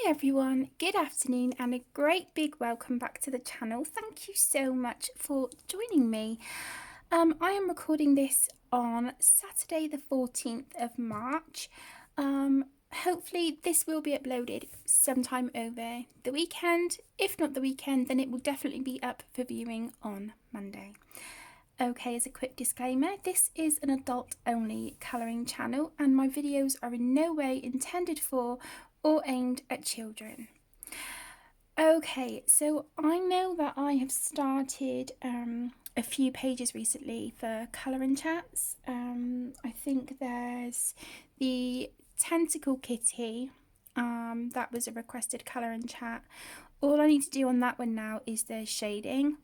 everyone, good afternoon and a great big welcome back to the channel. Thank you so much for joining me. I am recording this on Saturday the 14th of March. Hopefully this will be uploaded sometime over the weekend. If not the weekend, then it will definitely be up for viewing on Monday. Okay, as a quick disclaimer, this is an adult only colouring channel and my videos are in no way intended for or aimed at children. Okay, so I know that I have started a few pages recently for colouring chats. I think there's the Tentacle Kitty, that was a requested colouring chat. All I need to do on that one now is the shading.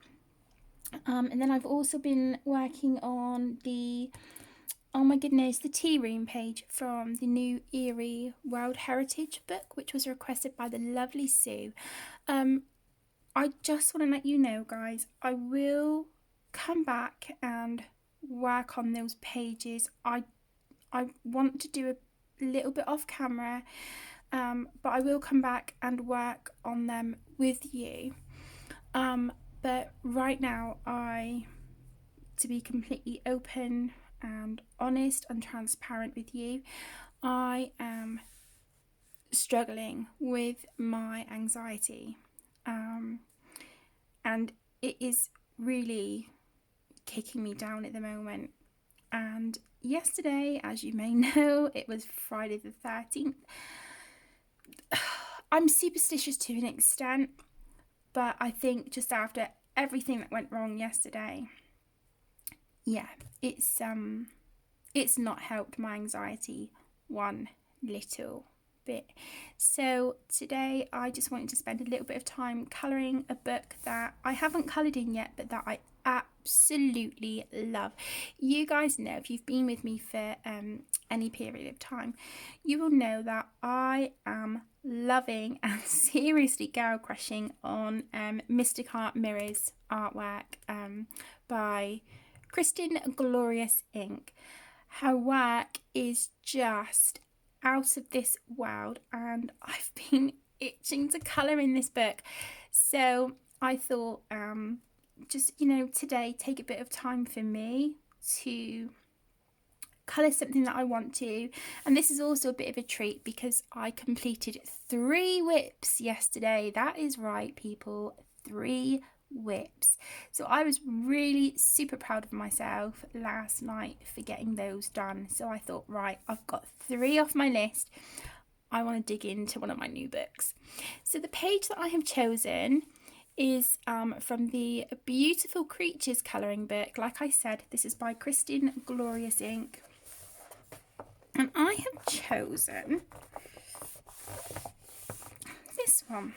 And then I've also been working on the, oh my goodness, the tea room page from the new Erie World Heritage book, which was requested by the lovely Sue. I just want to let you know, guys, I will come back and work on those pages. I want to do a little bit off camera, but I will come back and work on them with you. But right now, to be completely open and honest and transparent with you, I am struggling with my anxiety, and it is really kicking me down at the moment. And yesterday, as you may know, it was Friday the 13th. I'm superstitious to an extent, but I think just after everything that went wrong yesterday, yeah, it's not helped my anxiety one little bit. So today I just wanted to spend a little bit of time colouring a book that I haven't coloured in yet, but that I absolutely love. You guys know, if you've been with me for any period of time, you will know that I am loving and seriously girl crushing on Mystic Heart Mirrors artwork by Christin GloriousInk. Her work is just out of this world and I've been itching to colour in this book. So I thought just, today take a bit of time for me to colour something that I want to. And this is also a bit of a treat because I completed 3 whips yesterday. That is right, people, 3 whips. So I was really super proud of myself last night for getting those done. So I thought, right, I've got 3 off my list. I want to dig into one of my new books. So the page that I have chosen is from the Beautiful Creatures colouring book. Like I said, this is by Christin GloriousInk. And I have chosen this one.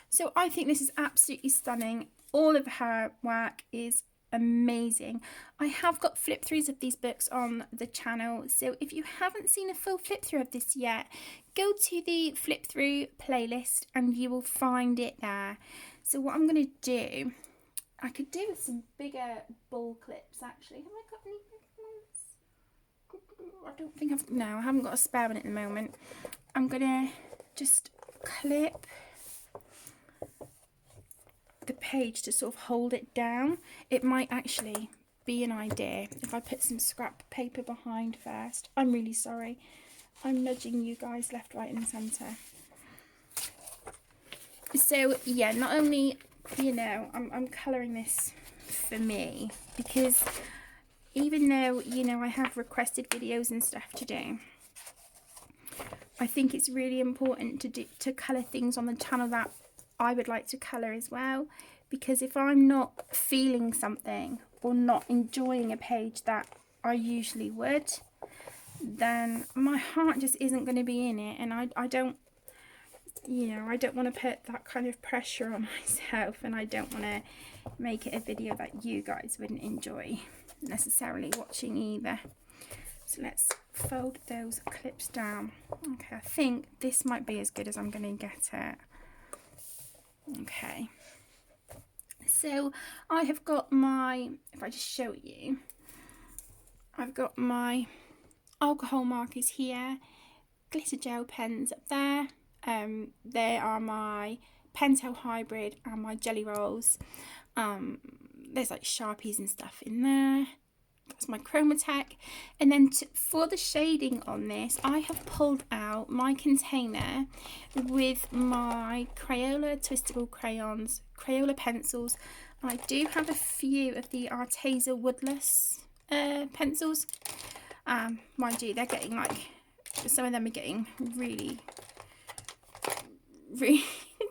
So I think this is absolutely stunning. All of her work is amazing. I have got flip throughs of these books on the channel, so if you haven't seen a full flip through of this yet, go to the flip through playlist and you will find it there. So what I'm going to do, I could do with some bigger ball clips actually. Have I got any big ones? I don't think I haven't got a spare one at the moment. I'm going to just clip the page to sort of hold it down. It might actually be an idea if I put some scrap paper behind first. I'm really sorry. I'm nudging you guys left, right and centre. So yeah, not only, I'm colouring this for me because even though, I have requested videos and stuff to do, I think it's really important to colour things on the channel that I would like to colour as well, because if I'm not feeling something or not enjoying a page that I usually would, then my heart just isn't going to be in it, and I don't want to put that kind of pressure on myself, and I don't want to make it a video that you guys wouldn't enjoy necessarily watching either. So let's fold those clips down. Okay, I think this might be as good as I'm going to get it. Okay, so I have got my, if I just show you, I've got my alcohol markers here, glitter gel pens up there, They are my Pentel Hybrid and my Jelly Rolls. There's like Sharpies and stuff in there. That's my Chromatech. And then for the shading on this, I have pulled out my container with my Crayola twistable crayons, Crayola pencils. And I do have a few of the Arteza woodless pencils. Mind you, they're getting like, some of them are getting really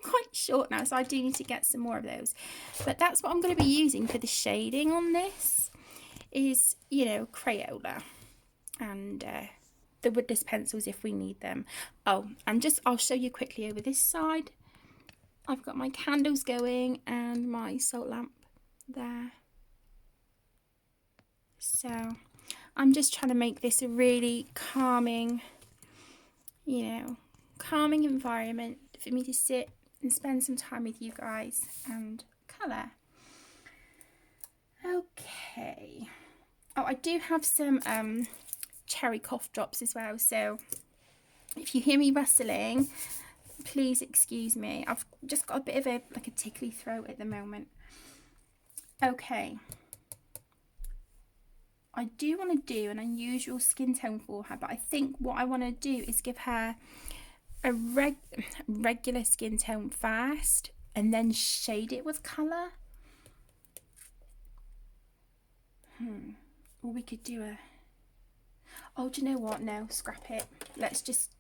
quite short now, so I do need to get some more of those. But that's what I'm going to be using for the shading on this, is, you know, Crayola and the woodless pencils if we need them. Oh, and just I'll show you quickly over this side. I've got my candles going and my salt lamp there. So I'm just trying to make this a really calming, you know, calming environment for me to sit and spend some time with you guys and colour. Okay. Oh, I do have some cherry cough drops as well, so if you hear me rustling, please excuse me. I've just got a bit of a tickly throat at the moment. Okay. I do want to do an unusual skin tone for her, but I think what I want to do is give her a regular skin tone first and then shade it with colour. Or we could do a... Oh, do you know what? No, scrap it. Let's just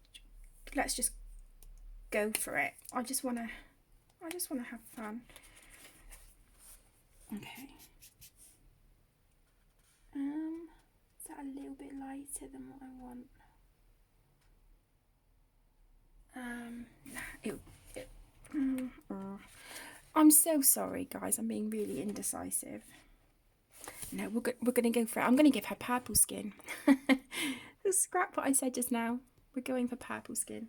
go for it. I just wanna have fun. Okay. Is that a little bit lighter than what I want? I'm so sorry, guys. I'm being really indecisive. No, we're gonna go for it. I'm gonna give her purple skin. Scrap what I said just now. We're going for purple skin.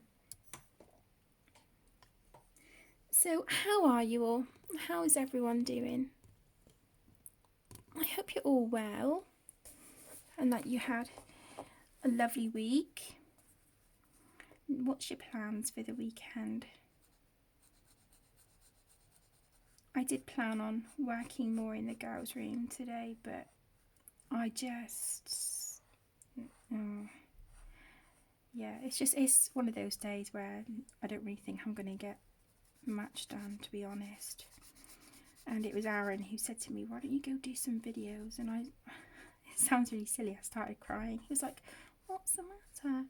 So, how are you all? How is everyone doing? I hope you're all well and that you had a lovely week. What's your plans for the weekend? I did plan on working more in the girls' room today, but I just... yeah, it's one of those days where I don't really think I'm going to get much done, to be honest. And it was Aaron who said to me, why don't you go do some videos? And it sounds really silly, I started crying. He was like, what's the matter?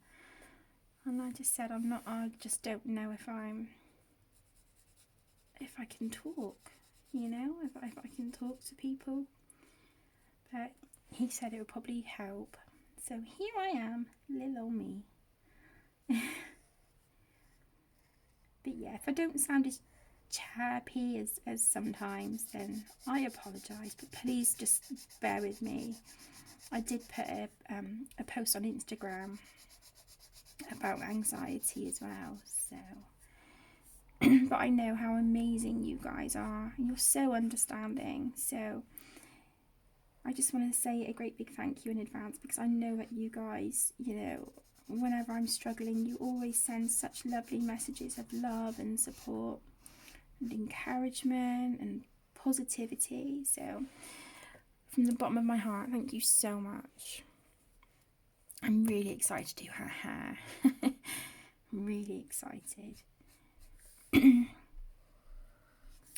And I just said, I just don't know if I can talk, you know, if I can talk to people. But he said it would probably help. So here I am, little old me. But yeah, if I don't sound as chirpy as sometimes, then I apologise, but please just bear with me. I did put a post on Instagram about anxiety as well, so but I know how amazing you guys are, and you're so understanding, so I just want to say a great big thank you in advance, because I know that you guys, you know, whenever I'm struggling, you always send such lovely messages of love and support and encouragement and positivity. So from the bottom of my heart, thank you so much. I'm really excited to do her hair. I'm really excited.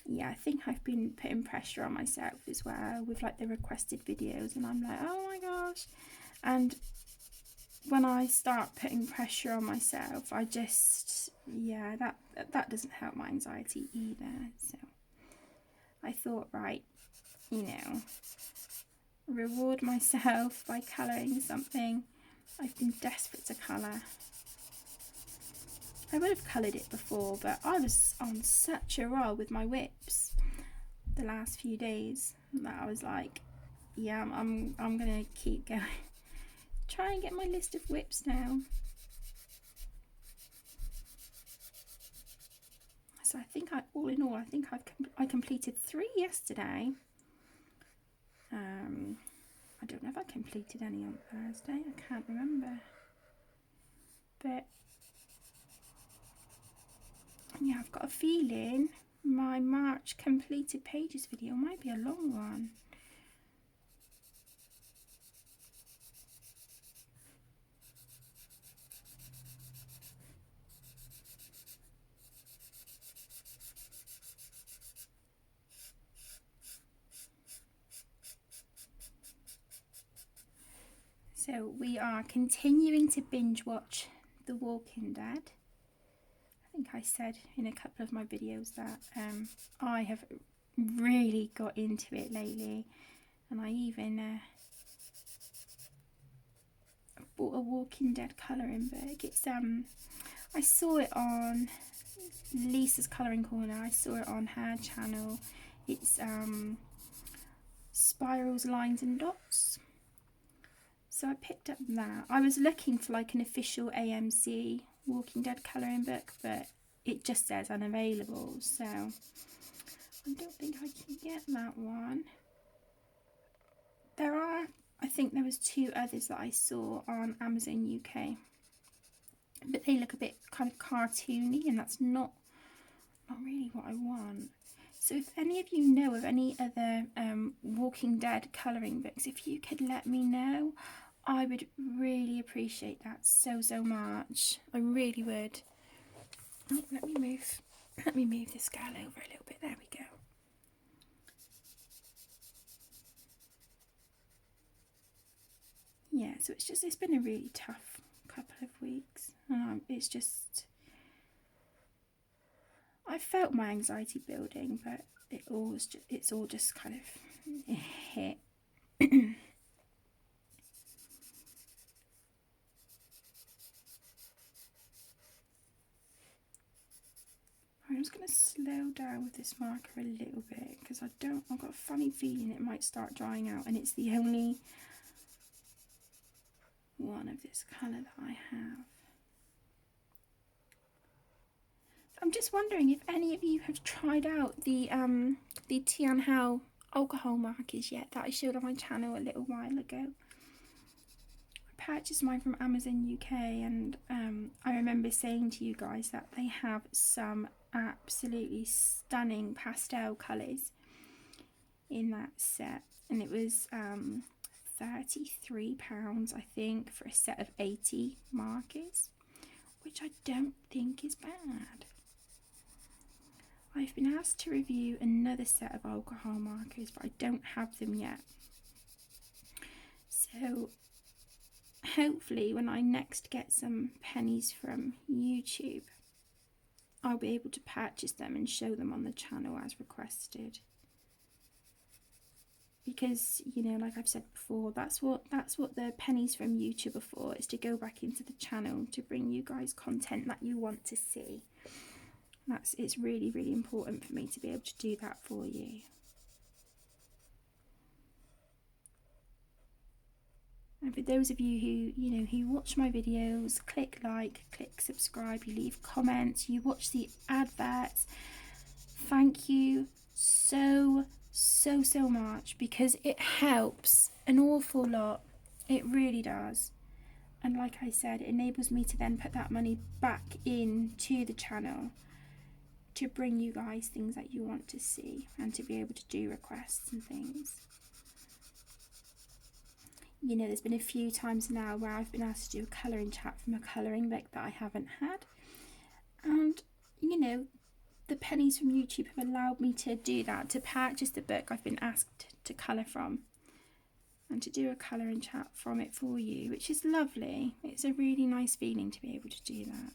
Yeah, I think I've been putting pressure on myself as well with like the requested videos, and I'm like, oh my gosh. And when I start putting pressure on myself, I just, yeah, that doesn't help my anxiety either. So I thought, right, you know, reward myself by colouring something. I've been desperate to colour. I would have coloured it before, but I was on such a roll with my whips the last few days that I was like, yeah, I'm gonna keep going. Try and get my list of whips now. So I think all in all, I think I completed 3 yesterday. I don't know if I completed any on Thursday. I can't remember. But Yeah, I've got a feeling my March completed pages video might be a long one. So we are continuing to binge watch The Walking Dead. I think I said in a couple of my videos that I have really got into it lately, and I even bought a Walking Dead colouring book. It's I saw it on Lisa's Colouring Corner. I saw it on her channel. It's Spirals, Lines and Dots. So I picked up that. I was looking for like an official AMC Walking Dead colouring book, but it just says unavailable, so I don't think I can get that one. There are, I think there was 2 others that I saw on Amazon UK, but they look a bit kind of cartoony, and that's not really what I want. So if any of you know of any other Walking Dead colouring books, if you could let me know, I would really appreciate that so much. I really would. Oh, let me move this girl over a little bit. There we go. Yeah, so it's been a really tough couple of weeks. It's just, I felt my anxiety building, but it's all just kind of hit. I'm just going to slow down with this marker a little bit because I've got a funny feeling it might start drying out, and it's the only one of this colour that I have. I'm just wondering if any of you have tried out the Tian Hao alcohol markers yet that I showed on my channel a little while ago. I purchased mine from Amazon UK, and I remember saying to you guys that they have some absolutely stunning pastel colours in that set, and it was £33 I think for a set of 80 markers, which I don't think is bad. I've been asked to review another set of alcohol markers, but I don't have them yet. So hopefully when I next get some pennies from YouTube, I'll be able to purchase them and show them on the channel as requested. Because, you know, like I've said before, that's what the pennies from YouTube are for, is to go back into the channel to bring you guys content that you want to see. It's really important for me to be able to do that for you. And for those of you who watch my videos, click like, click subscribe, you leave comments, you watch the adverts, thank you so much, because it helps an awful lot. It really does. And like I said, it enables me to then put that money back into the channel to bring you guys things that you want to see and to be able to do requests and things. You know, there's been a few times now where I've been asked to do a colouring chat from a colouring book that I haven't had, and you know, the pennies from YouTube have allowed me to do that, to purchase the book I've been asked to colour from and to do a colouring chat from it for you, which is lovely. It's a really nice feeling to be able to do that.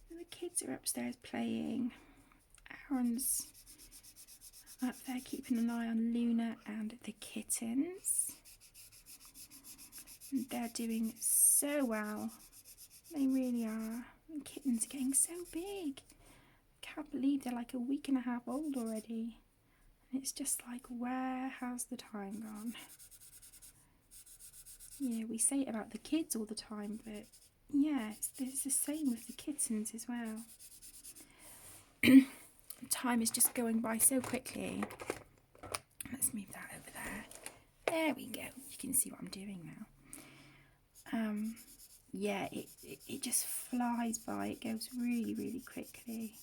The kids are upstairs playing. Aaron's up there keeping an eye on Luna and the kittens. And they're doing so well. They really are. The kittens are getting so big. I can't believe they're like a week and a half old already. And it's just like, where has the time gone? Yeah, we say it about the kids all the time, but yeah, it's the same with the kittens as well. Time is just going by so quickly. Let's move that over there. There we go. You can see what I'm doing now. yeah, it just flies by. It goes really, really quickly.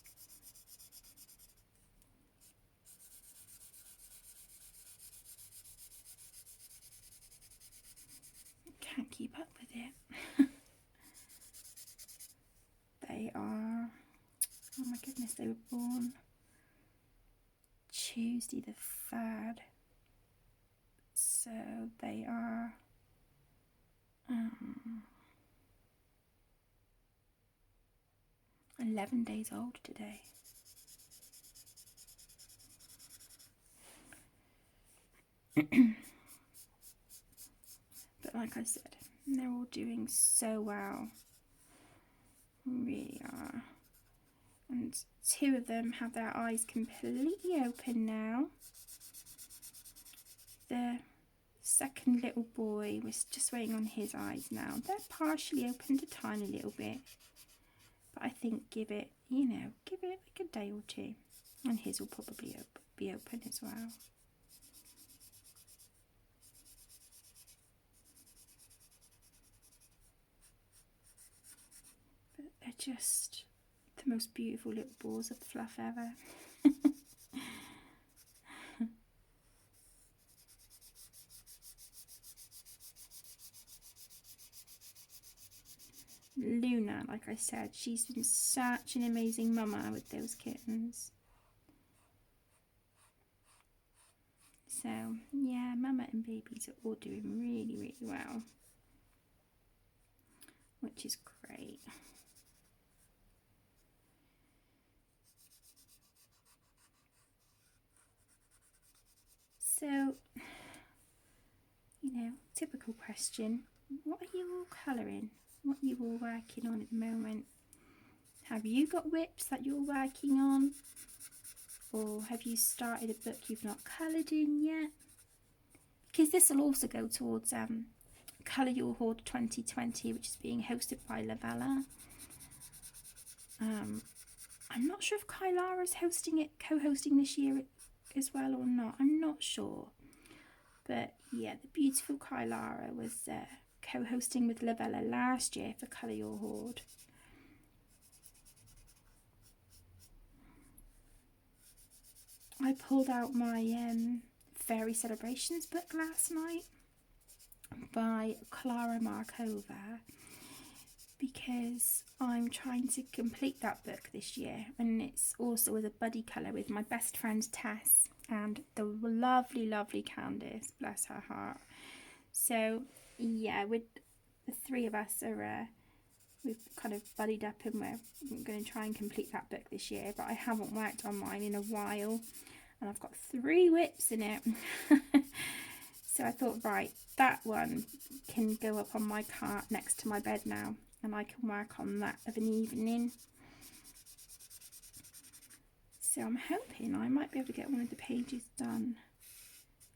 Can't keep up with it. They are, oh my goodness, they were born Tuesday the 3rd. So they are 11 days old today. But like I said, they're all doing so well. Really are. And 2 of them have their eyes completely open now. The second little boy was just waiting on his eyes now. They're partially opened a tiny little bit. But I think give it like a day or 2. And his will probably be open as well. But they're just the most beautiful little balls of fluff ever. Luna, like I said, she's been such an amazing mama with those kittens. So, yeah, mama and babies are all doing really, really well, which is great. So, typical question, what are you all colouring? What are you all working on at the moment? Have you got whips that you're working on? Or have you started a book you've not coloured in yet? Because this will also go towards Colour Your Hoard 2020, which is being hosted by Lavella. I'm not sure if Kylara is co-hosting this year as well or not. I'm not sure. But yeah, the beautiful Kylara was co-hosting with Lavella last year for Colour Your Hoard. I pulled out my Fairy Celebrations book last night by Klara Markova because I'm trying to complete that book this year, and it's also as a buddy colour with my best friend Tess and the lovely, lovely Candice, bless her heart. So yeah, with the 3 of us are we've kind of buddied up, and we're going to try and complete that book this year, but I haven't worked on mine in a while, and I've got 3 whips in it. So I thought, right, that one can go up on my cart next to my bed now, and I can work on that of an evening. So I'm hoping I might be able to get one of the pages done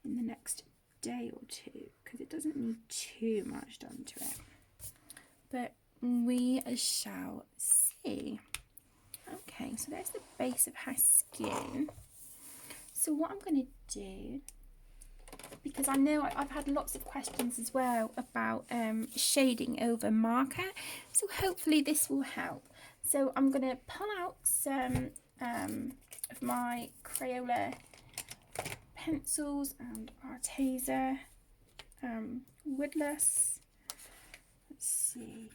in the next day or 2, because it doesn't need too much done to it. But we shall see. Okay, so there's the base of her skin. So what I'm going to do, because I know I've had lots of questions as well about shading over marker, so hopefully this will help. So I'm going to pull out some of my Crayola pencils and Arteza woodless. Let's see.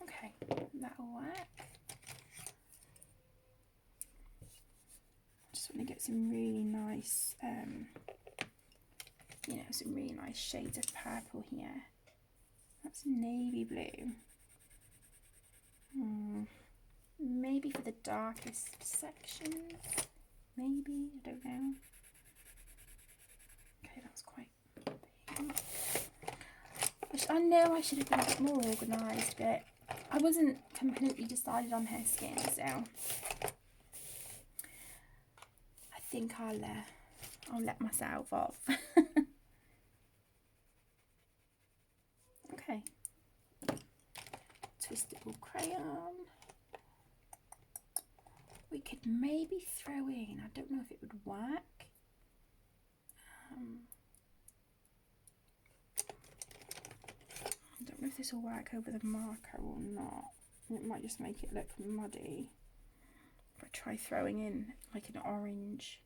Okay, that'll work. Just want to get some really nice, some really nice shades of purple here. That's navy blue. Maybe for the darkest sections. Maybe, I don't know. Okay, that's quite big. I know I should have been a bit more organised, but I wasn't completely decided on her skin, so I think I'll let myself off. Okay, twistable crayon. We could maybe throw in, I don't know if it would work, this will work over the marker or not. It might just make it look muddy. If I try throwing in like an orange.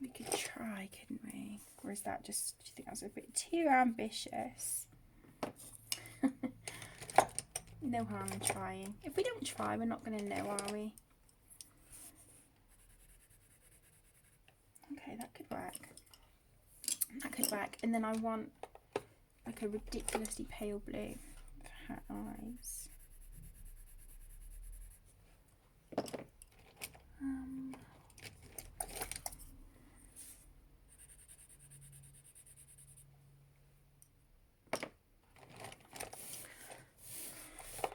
We could try, couldn't we? Or is that just, do you think that's a bit too ambitious? No harm in trying. If we don't try, we're not going to know, are we? Okay, that could work. That could work. And then I want like a ridiculously pale blue for her eyes.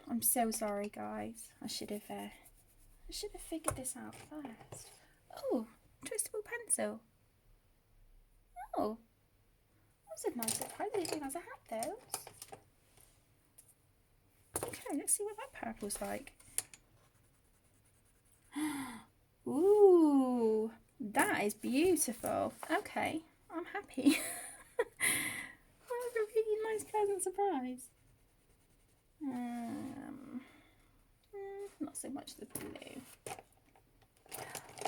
I'm so sorry, guys. I should have figured this out first. Oh, twistable pencil. Oh, that's a nice surprise. I didn't realise I had those. Okay, let's see what that purple's like. Ooh, that is beautiful. Okay, I'm happy. That's a really nice, pleasant surprise. Not so much the blue.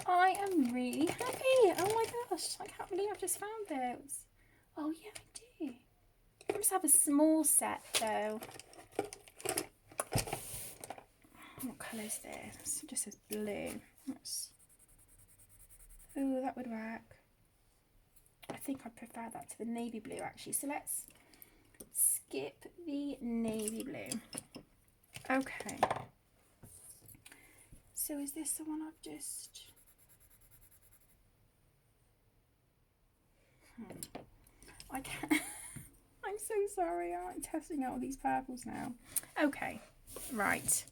I am really happy. Oh my gosh, I can't believe I've just found those. Oh yeah, I do. I must have a small set though. What colour is this? It just says blue. Oh, that would work. I think I prefer that to the navy blue actually. So let's skip the navy blue. Okay. So is this the one I've just... I can't... I'm so sorry, I'm testing out all these purples now. Okay, right.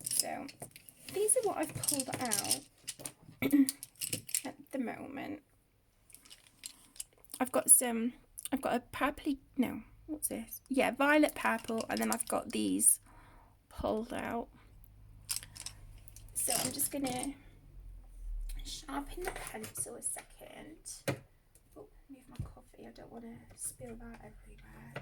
So, these are what I've pulled out at the moment. I've got a purpley... No, what's this? Yeah, violet purple, and then I've got these pulled out. So I'm just going to sharpen the pencil a second. Oh, move my coffee. I don't want to spill that everywhere.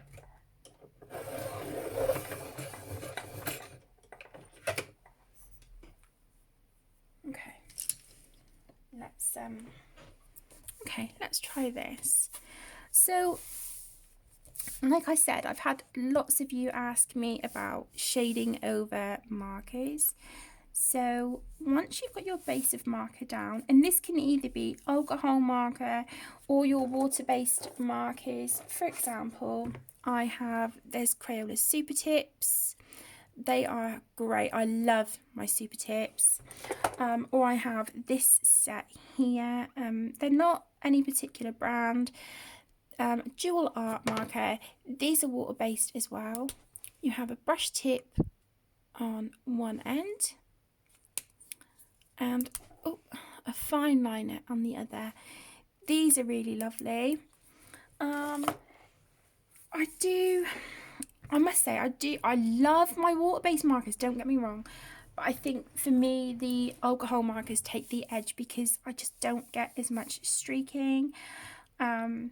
Okay, let's try this. So, like I said, I've had lots of you ask me about shading over markers. So once you've got your base of marker down, and this can either be alcohol marker or your water-based markers. For example, there's Crayola Super Tips. They are great. I love my Super Tips. Or I have this set here. They're not any particular brand. Dual art marker. These are water-based as well. You have a brush tip on one end and a fine liner on the other. These are really lovely. I must say I love my water-based markers, don't get me wrong, but I think for me the alcohol markers take the edge because I just don't get as much streaking. But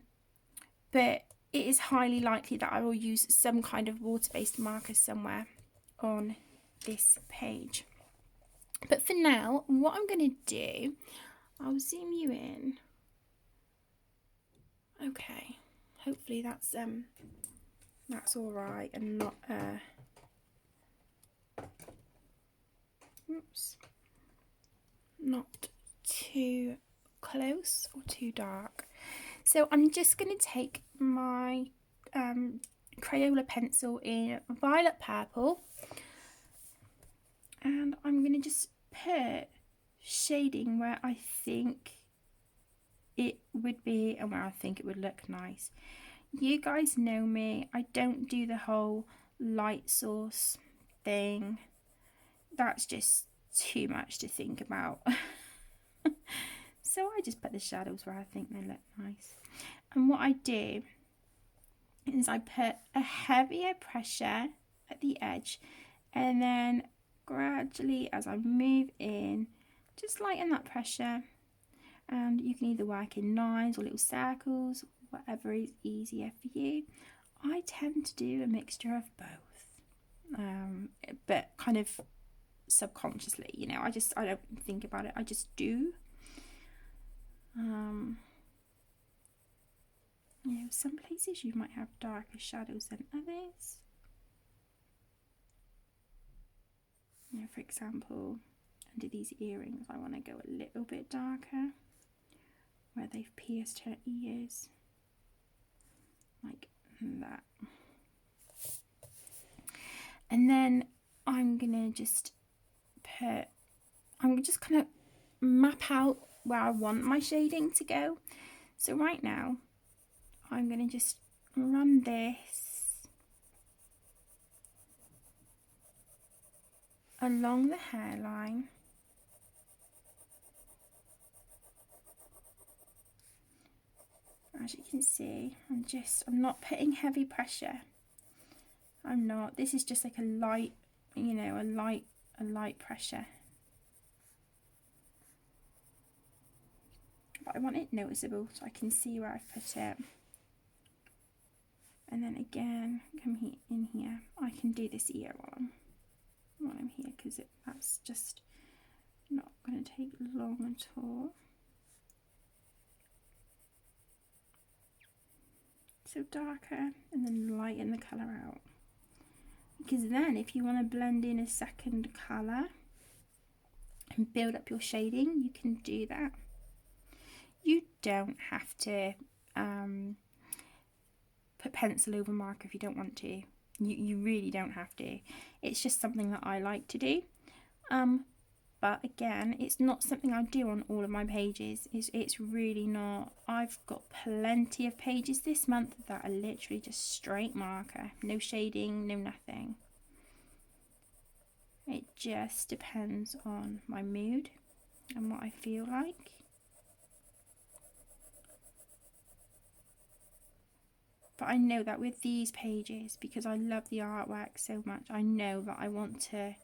it is highly likely that I will use some kind of water-based marker somewhere on this page. But for now, what I'm going to do, I'll zoom you in. Okay, hopefully that's all right and not not too close or too dark. So I'm just going to take my Crayola pencil in violet purple, and I'm going to just put shading where I think it would be and where I think it would look nice. You guys know me, I don't do the whole light source thing. That's just too much to think about. So I just put the shadows where I think they look nice. And what I do is I put a heavier pressure at the edge, and then gradually as I move in, just lighten that pressure. And you can either work in lines or little circles, whatever is easier for you. I tend to do a mixture of both, but kind of subconsciously, you know, I don't think about it, I just do. You know, some places you might have darker shadows than others. You know, for example, under these earrings, I want to go a little bit darker where they've pierced her ears, like that. And then I'm gonna just kind of map out where I want my shading to go. So right now, I'm gonna just run this along the hairline. As you can see, I'm not putting heavy pressure. I'm not. This is just like a light, you know, a light pressure. But I want it noticeable so I can see where I've put it. And then again, come in here. I can do this ear while I'm here, because that's just not going to take long at all. So darker, and then lighten the colour out. Because then if you want to blend in a second colour and build up your shading, you can do that. You don't have to put pencil over mark if you don't want to. You really don't have to. It's just something that I like to do. But again, it's not something I do on all of my pages. It's really not. I've got plenty of pages this month that are literally just straight marker. No shading, no nothing. It just depends on my mood and what I feel like. But I know that with these pages, because I love the artwork so much, I know that I want to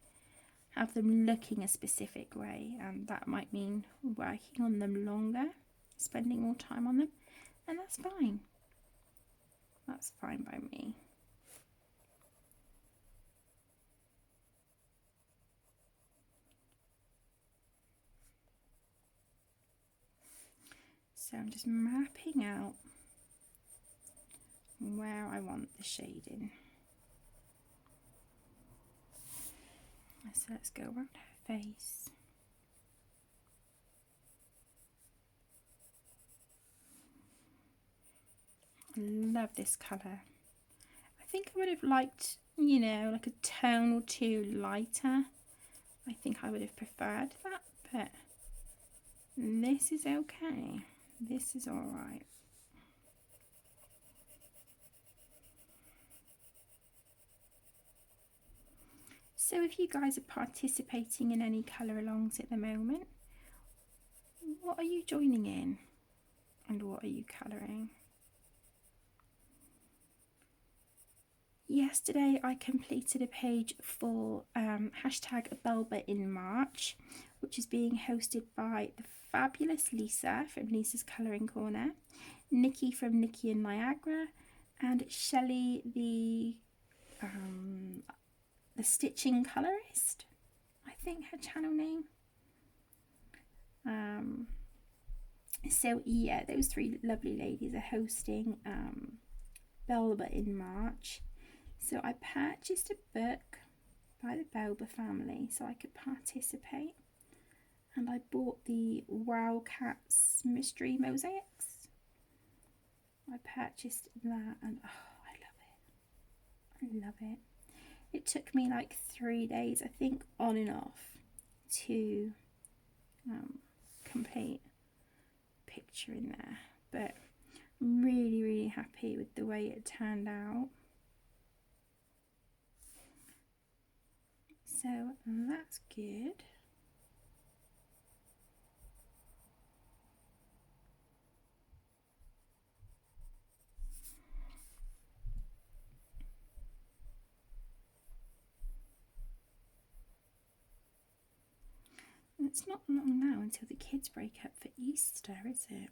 have them looking a specific way, and that might mean working on them longer, spending more time on them, and that's fine. That's fine by me. So I'm just mapping out where I want the shading. So let's go around her face. I love this colour. I think I would have liked, you know, like a tone or two lighter. I think I would have preferred that, but this is okay. This is alright. So if you guys are participating in any colour alongs at the moment, what are you joining in and what are you colouring? Yesterday I completed a page for hashtag Belba in March, which is being hosted by the fabulous Lisa from Lisa's Colouring Corner, Nikki from Nikki and Niagara, and Shelley the stitching colorist, I think her channel name. So yeah, those three lovely ladies are hosting Belba in March. So I purchased a book by the Belba family so I could participate, and I bought the Wow Cats mystery mosaics. I purchased that, and oh, I love it. It took me like 3 days, I think, on and off to complete picture in there, but I'm really happy with the way it turned out. So that's good. It's not long now until the kids break up for Easter, is it?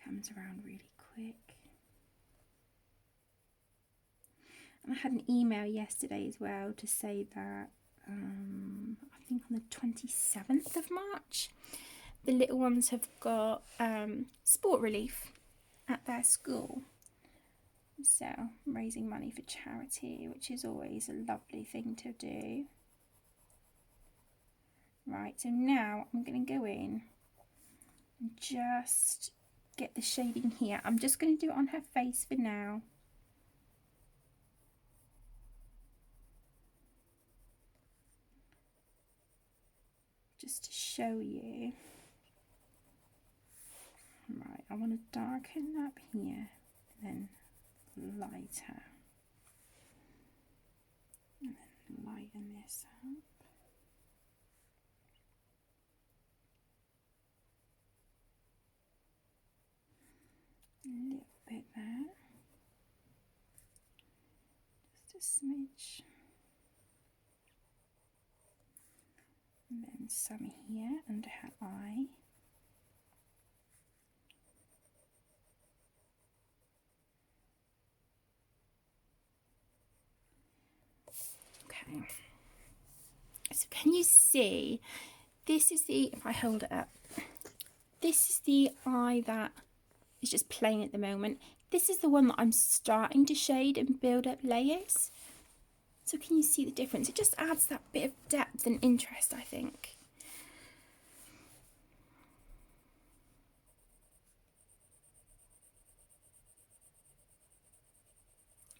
comes around really quick. And I had an email yesterday as well to say that I think on the 27th of March, the little ones have got sport relief at their school. So raising money for charity, which is always a lovely thing to do. Right, so now I'm going to go in and just get the shading here. I'm just going to do it on her face for now. Just to show you. Right, I want to darken up here, and then lighter. And then lighten this up. A little bit there. Just a smidge. And then some here under her eye. Okay. So can you see, this is the, if I hold it up, this is the eye that is just plain at the moment. This is the one that I'm starting to shade and build up layers. So can you see the difference? It just adds that bit of depth and interest, I think.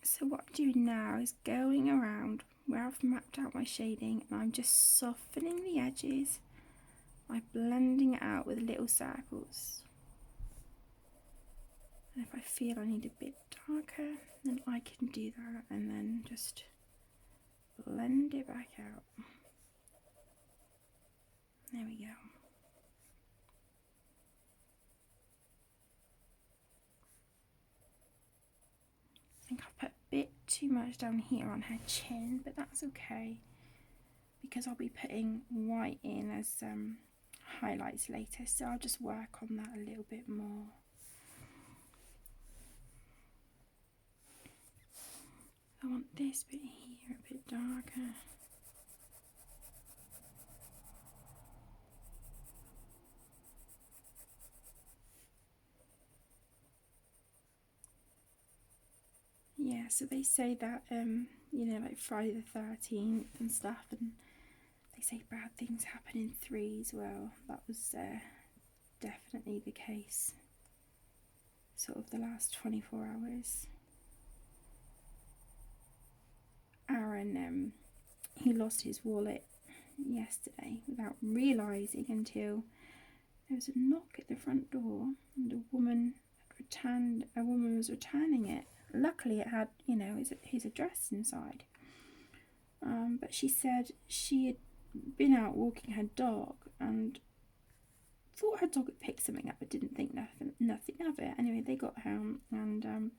So what I'm doing now is going around where I've mapped out my shading, and I'm just softening the edges by blending it out with little circles. And if I feel I need a bit darker, then I can do that, and then just blend it back out. There we go. I think I've put a bit too much down here on her chin, but that's okay, because I'll be putting white in as highlights later, so I'll just work on that a little bit more. I want this bit here a bit darker. Yeah, so they say that, you know, like Friday the 13th and stuff, and they say bad things happen in threes. Well, that was definitely the case, sort of the last 24 hours. Aaron, he lost his wallet yesterday without realising until there was a knock at the front door, and a woman was returning it. Luckily it had, you know, his address inside, but she said she had been out walking her dog and thought her dog had picked something up but didn't think nothing of it. Anyway, they got home, and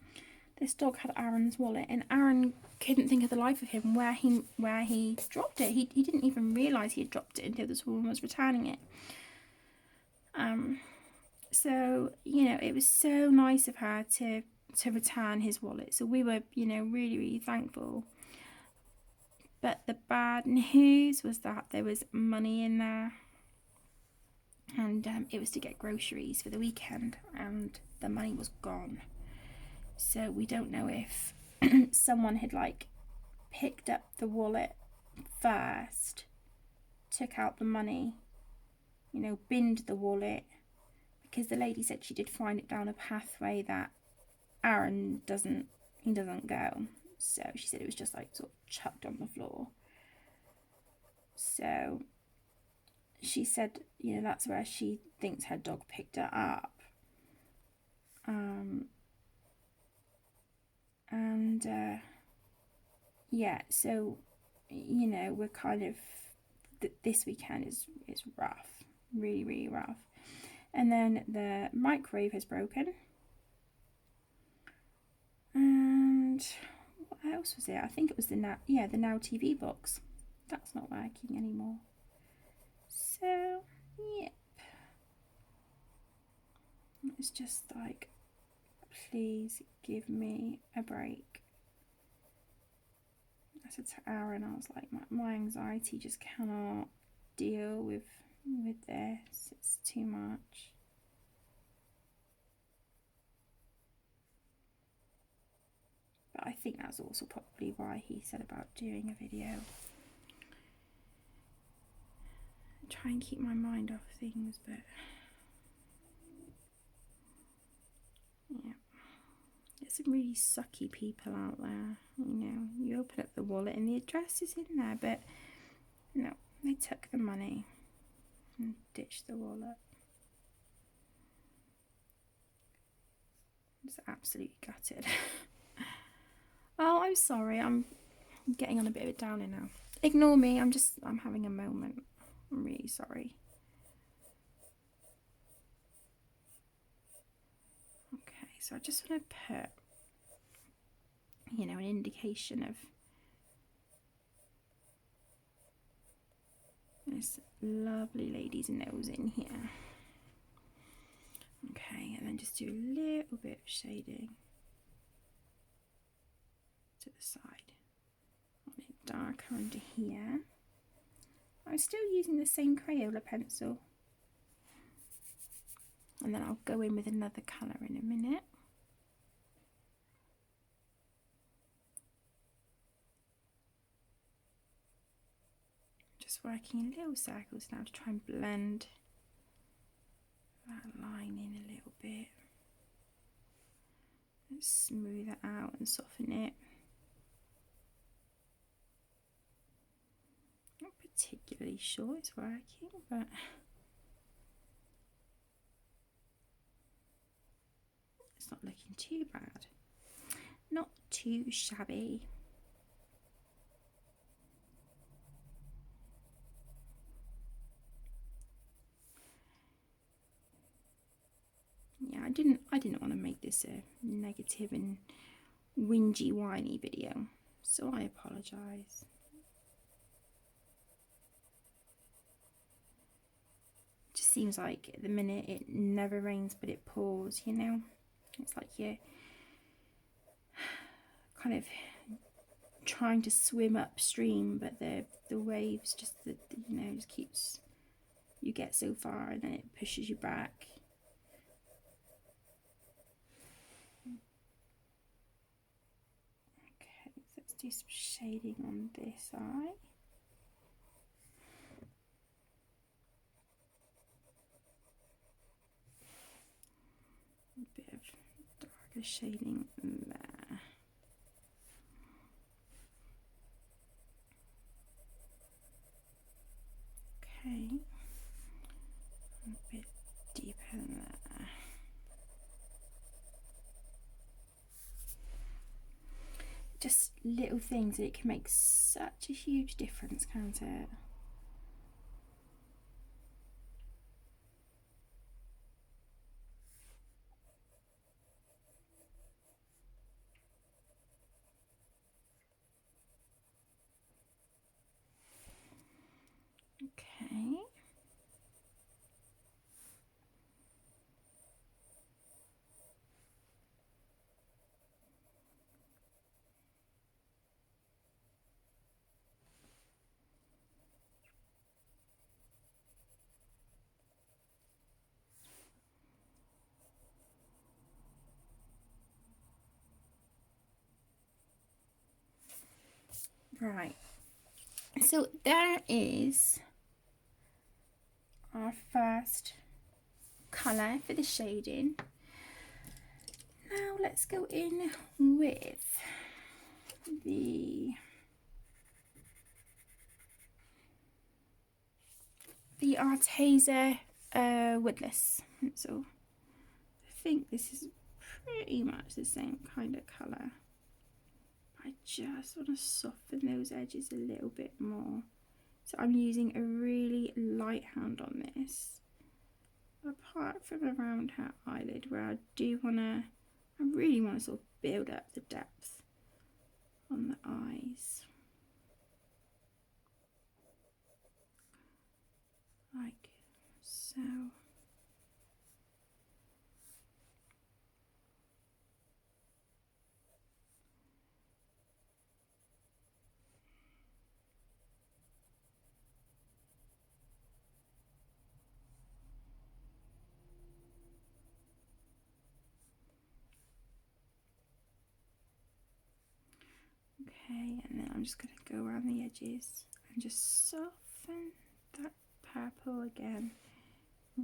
this dog had Aaron's wallet, and Aaron couldn't think of the life of him where he dropped it. He didn't even realise he had dropped it until this woman was returning it. So, you know, it was so nice of her to return his wallet. So we were, you know, really, really thankful. But the bad news was that there was money in there, and it was to get groceries for the weekend, and the money was gone. So we don't know if someone had like picked up the wallet first, took out the money, you know, binned the wallet, because the lady said she did find it down a pathway that Aaron doesn't go. So she said it was just like sort of chucked on the floor. So she said, you know, that's where she thinks her dog picked her up. Yeah, so, you know, we're kind of, this weekend is rough, really, really rough. And then the microwave has broken. And what else was it? I think it was the Now TV box. That's not working anymore. So, yep. It's just like, please give me a break. I said to Aaron, I was like, my anxiety just cannot deal with this. It's too much. But I think that's also probably why he said about doing a video. Try and keep my mind off things, but yeah. There's some really sucky people out there, you know. You open up the wallet and the address is in there, but no, they took the money and ditched the wallet. I'm just absolutely gutted. Oh, I'm sorry, I'm getting on a bit of a downer now. Ignore me, I'm having a moment. I'm really sorry. Okay, so I just want to put, you know, an indication of this lovely lady's nose in here. Okay, and then just do a little bit of shading to the side. I want it darker under here. I'm still using the same Crayola pencil. And then I'll go in with another colour in a minute. Just working in little circles now to try and blend that line in a little bit. And smooth it out and soften it. Not particularly sure it's working, but it's not looking too bad. Not too shabby. Yeah, I didn't want to make this a negative and whingy whiny video, so I apologise. Just seems like at the minute it never rains but it pours, you know. It's like you're kind of trying to swim upstream, but the waves just you know, just keeps, you get so far and then it pushes you back. Okay, so let's do some shading on this eye. A bit of darker shading there. Okay, a bit deeper there. Just little things, and it can make such a huge difference, can't it? Okay. Right, so there is our first colour for the shading. Now let's go in with the Arteza Woodless. So I think this is pretty much the same kind of colour. I just want to soften those edges a little bit more. So I'm using a really light hand on this. Apart from around her eyelid, where I really want to sort of build up the depth on the eyes. Like so. Okay, and then I'm just going to go around the edges and just soften that purple again.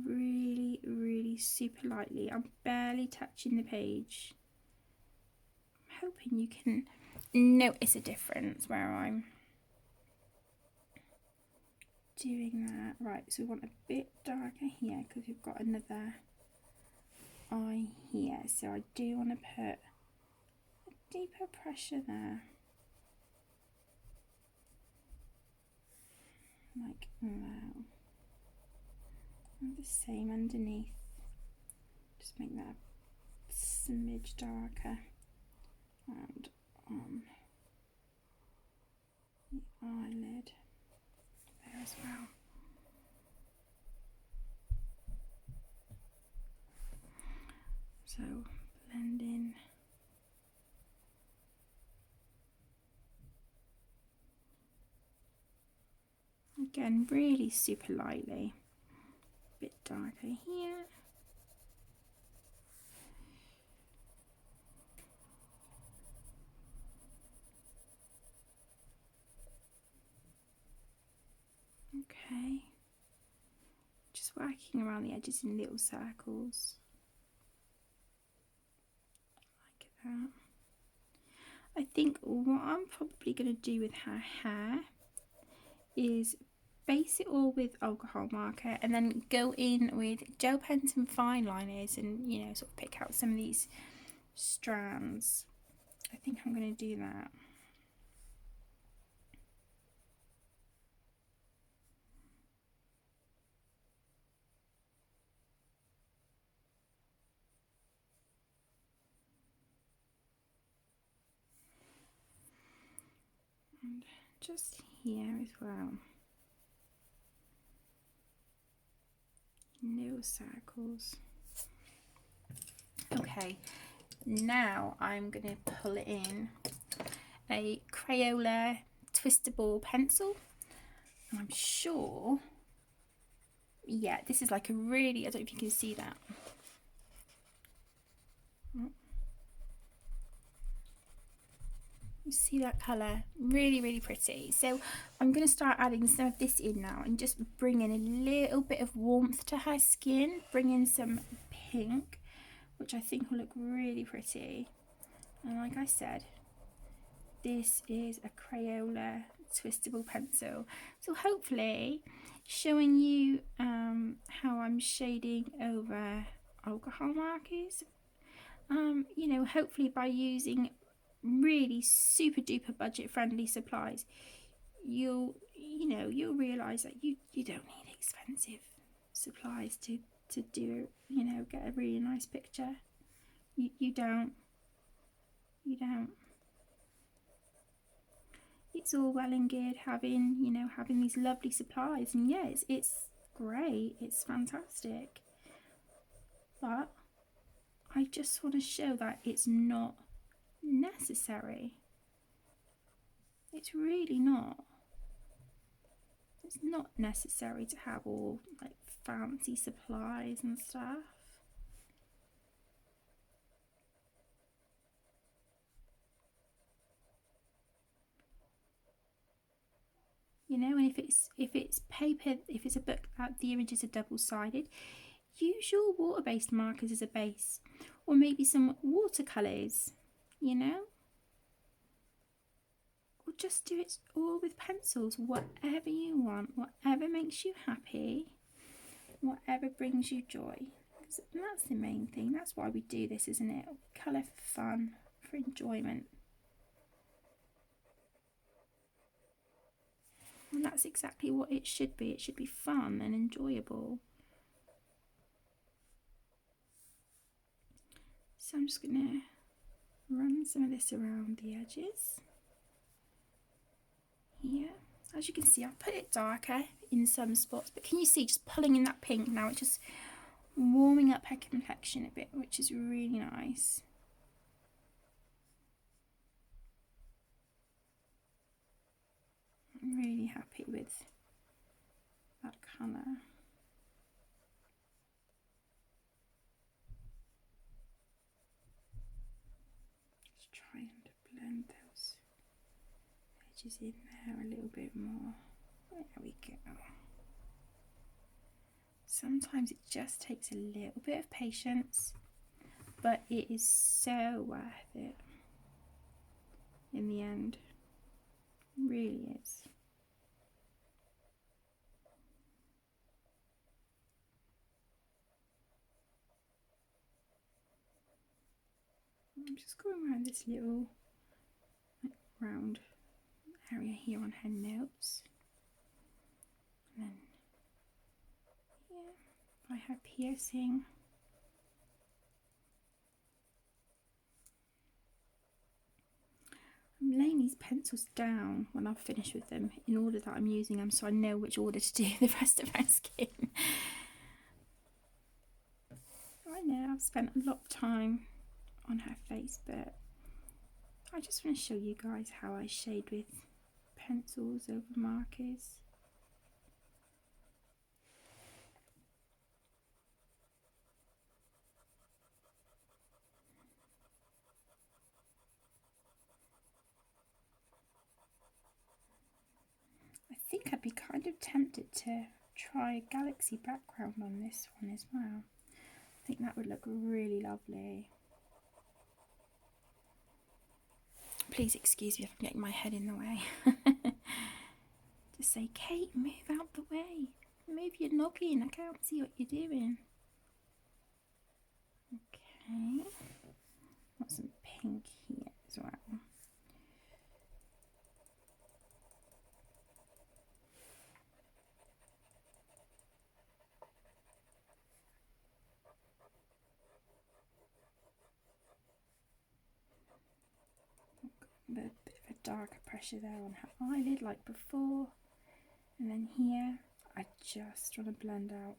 Really, really super lightly. I'm barely touching the page. I'm hoping you can notice a difference where I'm doing that. Right, so we want a bit darker here because we've got another eye here. So I do want to put a deeper pressure there. Like that. And the same underneath. Just make that a smidge darker. And on the eyelid there as well. So blend in. Again, really super lightly. A bit darker here. Okay. Just working around the edges in little circles. Like that. I think what I'm probably going to do with her hair is base it all with alcohol marker and then go in with gel pens and fine liners and, you know, sort of pick out some of these strands. I think I'm going to do that. And just here as well. Little circles. Okay, now I'm going to pull it in a Crayola twistable pencil. And I'm sure, yeah, this is like a really, I don't know if you can see that. You see that colour? Really, really pretty. So I'm going to start adding some of this in now and just bring in a little bit of warmth to her skin. Bring in some pink, which I think will look really pretty. And like I said, this is a Crayola twistable pencil. So hopefully showing you how I'm shading over alcohol markers. You know, hopefully by using really super duper budget friendly supplies, you'll realize that you don't need expensive supplies to do, you know, get a really nice picture. You don't. It's all well and good having, you know, having these lovely supplies, and yeah, it's great, it's fantastic, but I just want to show that it's not necessary. It's really not. It's not necessary to have all like fancy supplies and stuff. You know, and if it's paper, if it's a book that the images are double-sided, use your water-based markers as a base, or maybe some watercolours, you know, or just do it all with pencils. Whatever you want, whatever makes you happy, whatever brings you joy. And that's the main thing. That's why we do this, isn't it? Colour for fun, for enjoyment. And that's exactly what it should be. It should be fun and enjoyable. So I'm just going to run some of this around the edges. Here. As you can see, I've put it darker in some spots, but can you see just pulling in that pink now? It's just warming up her complexion a bit, which is really nice. I'm really happy with that colour. Just trying to blend those edges in there a little bit more. There we go. Sometimes it just takes a little bit of patience, but it is so worth it in the end. It really is. I'm just going around this little round area here on her nose, and then here by her piercing. I'm laying these pencils down when I've finished with them in order that I'm using them, so I know which order to do the rest of her skin. I know I've spent a lot of time on her face, but I just want to show you guys how I shade with pencils over markers. I think I'd be kind of tempted to try a galaxy background on this one as well. I think that would look really lovely. Please excuse me if I'm getting my head in the way. Just say, Kate, move out the way. Move your noggin, I can't see what you're doing. Okay. Got some pink here as well. A bit of a darker pressure there on her eyelid like before, and then here I just want to blend out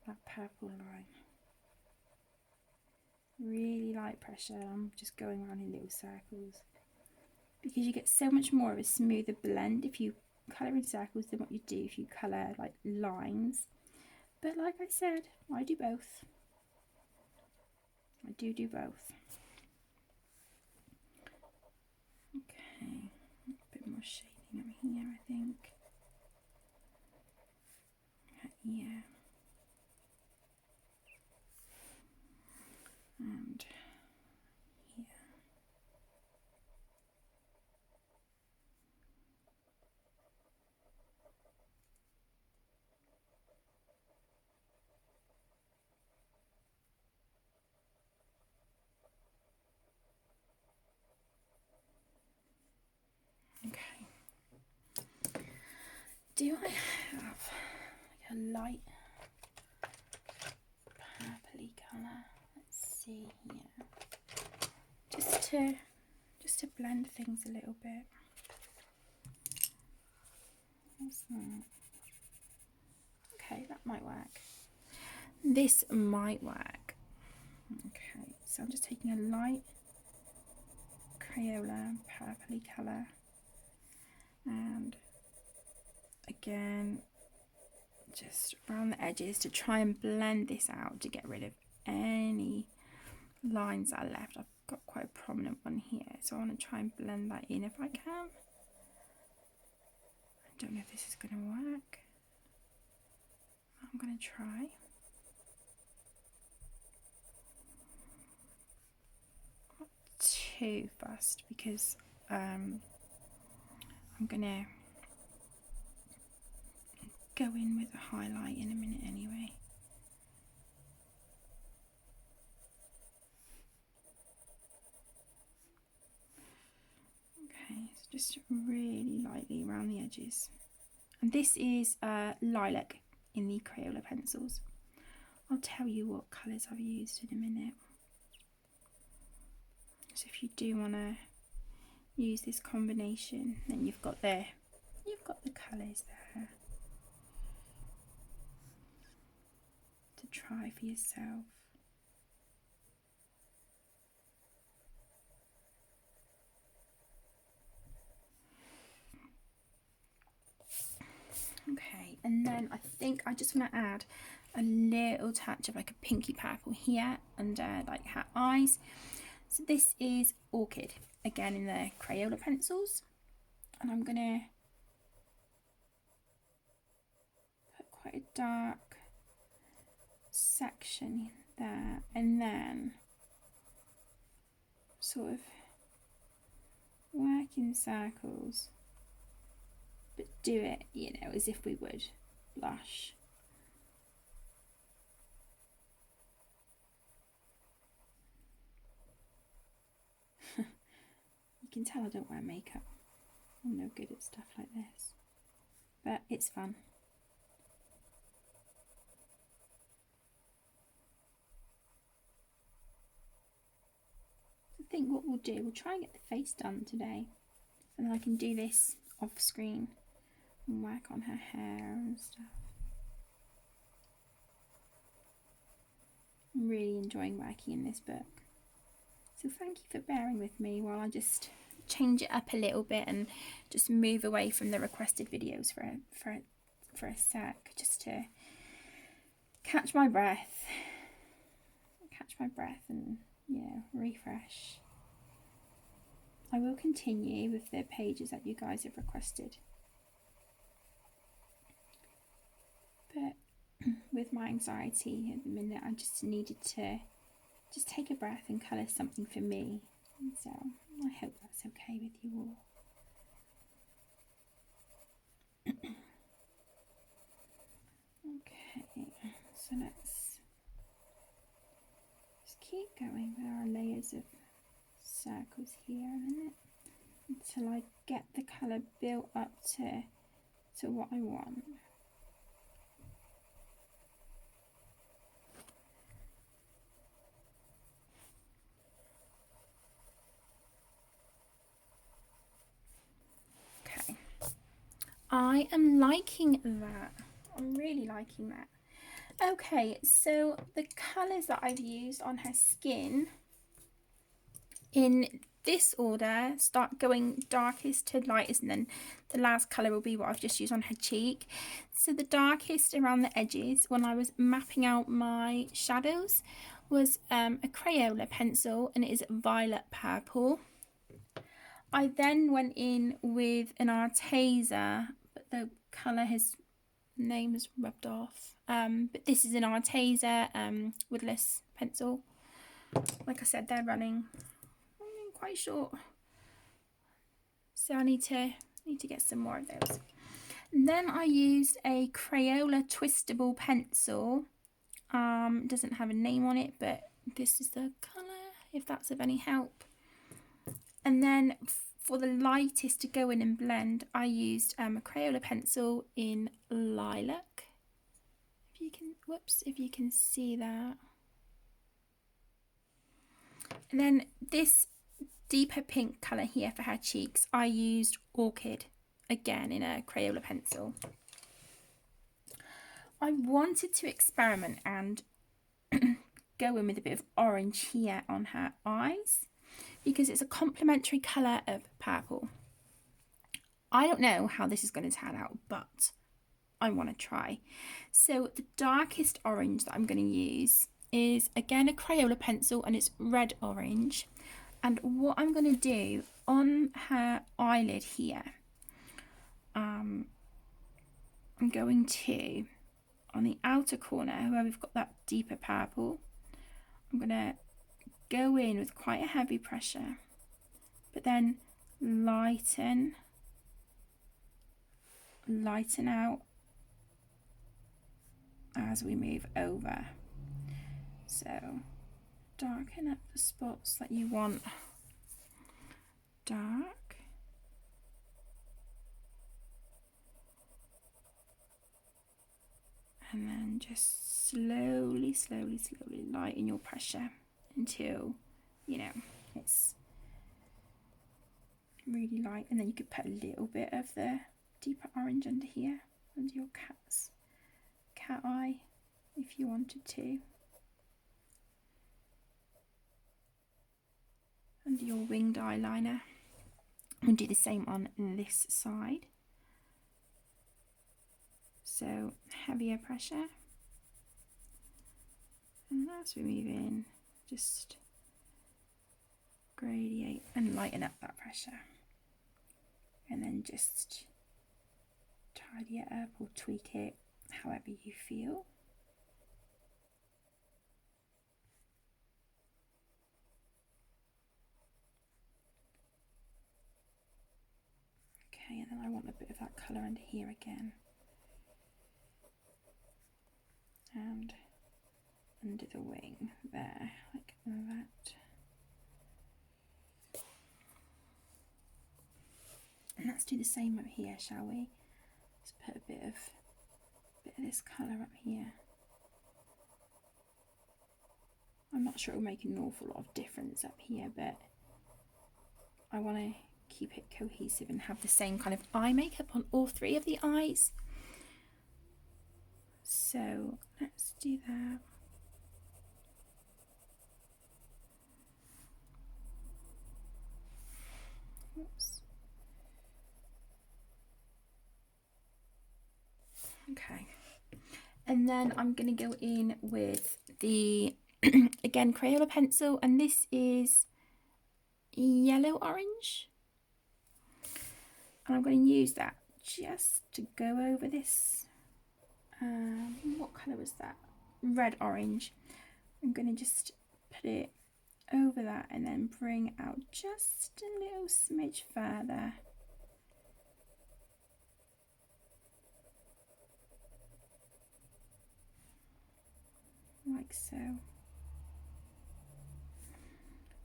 that purple line. Really light pressure. I'm just going around in little circles because you get so much more of a smoother blend if you colour in circles than what you do if you colour like lines. But like I said, I do both. I do both. Okay, a bit more shading over here, I think. Yeah. And here. Okay. Do I have like a light purpley colour? Let's see here. Just to blend things a little bit. What's that? Okay, that might work. This might work. Okay, so I'm just taking a light Crayola purpley colour, and again just around the edges to try and blend this out to get rid of any lines that are left. I've got quite a prominent one here, so I want to try and blend that in if I can. I don't know if this is going to work. I'm going to try. Not too fast because I'm going to go in with a highlight in a minute anyway. Okay, so just really lightly around the edges. And this is lilac in the Crayola pencils. I'll tell you what colours I've used in a minute. So if you do want to use this combination, then you've got the colours there to try for yourself. Okay, and then I think I just want to add a little touch of like a pinky purple here under like her eyes. So this is Orchid, again in the Crayola pencils. And I'm going to put quite a dark section there, and then sort of work in circles, but do it, you know, as if we would blush. You can tell I don't wear makeup. I'm no good at stuff like this, but it's fun. I think what we'll do, we'll try and get the face done today, and then I can do this off screen and work on her hair and stuff. I'm really enjoying working in this book, so thank you for bearing with me while I just change it up a little bit and just move away from the requested videos for a sec, just to catch my breath and, you know, refresh. I will continue with the pages that you guys have requested, but with my anxiety at the minute, I just needed to just take a breath and colour something for me, and so I hope that's okay with you all. Okay, so let's just keep going with our layers of circles here a minute until I get the colour built up to what I want. Okay, I am liking that. I'm really liking that. Okay, so the colours that I've used on her skin, in this order, start going darkest to lightest, and then the last colour will be what I've just used on her cheek. So the darkest around the edges, when I was mapping out my shadows, was a Crayola pencil, and it is violet purple. I then went in with an Arteza, but the colour, his name is rubbed off. But this is an Arteza woodless pencil. Like I said, they're running quite short, so I need to get some more of those. And then I used a Crayola twistable pencil. Doesn't have a name on it, but this is the colour, if that's of any help. And then for the lightest to go in and blend, I used a Crayola pencil in lilac. If you can see that. And then this deeper pink colour here for her cheeks, I used Orchid, again in a Crayola pencil. I wanted to experiment and go in with a bit of orange here on her eyes, because it's a complementary colour of purple. I don't know how this is going to turn out, but I want to try. So the darkest orange that I'm going to use is again a Crayola pencil, and it's red orange. And what I'm going to do on her eyelid here, I'm going to, on the outer corner where we've got that deeper purple, I'm going to go in with quite a heavy pressure, but then lighten out as we move over. So darken up the spots that you want dark, and then just slowly lighten your pressure until, you know, it's really light. And then you could put a little bit of the deeper orange under here, under your cat eye, if you wanted to, under your winged eyeliner. And do the same on this side. So heavier pressure, and as we move in, just gradiate and lighten up that pressure. and then just tidy it up or tweak it however you feel. Okay, and then I want a bit of that colour under here again. And under the wing there, like that. And let's do the same up here, shall we? Let's put a bit of this colour up here. I'm not sure it'll make an awful lot of difference up here, but I want to keep it cohesive and have the same kind of eye makeup on all three of the eyes. So let's do that. Oops. Okay, and then I'm going to go in with the again Crayola pencil, and this is yellow orange, and I'm going to use that just to go over this. What colour was that? Red orange. I'm going to just put it over that and then bring out just a little smidge further. Like so.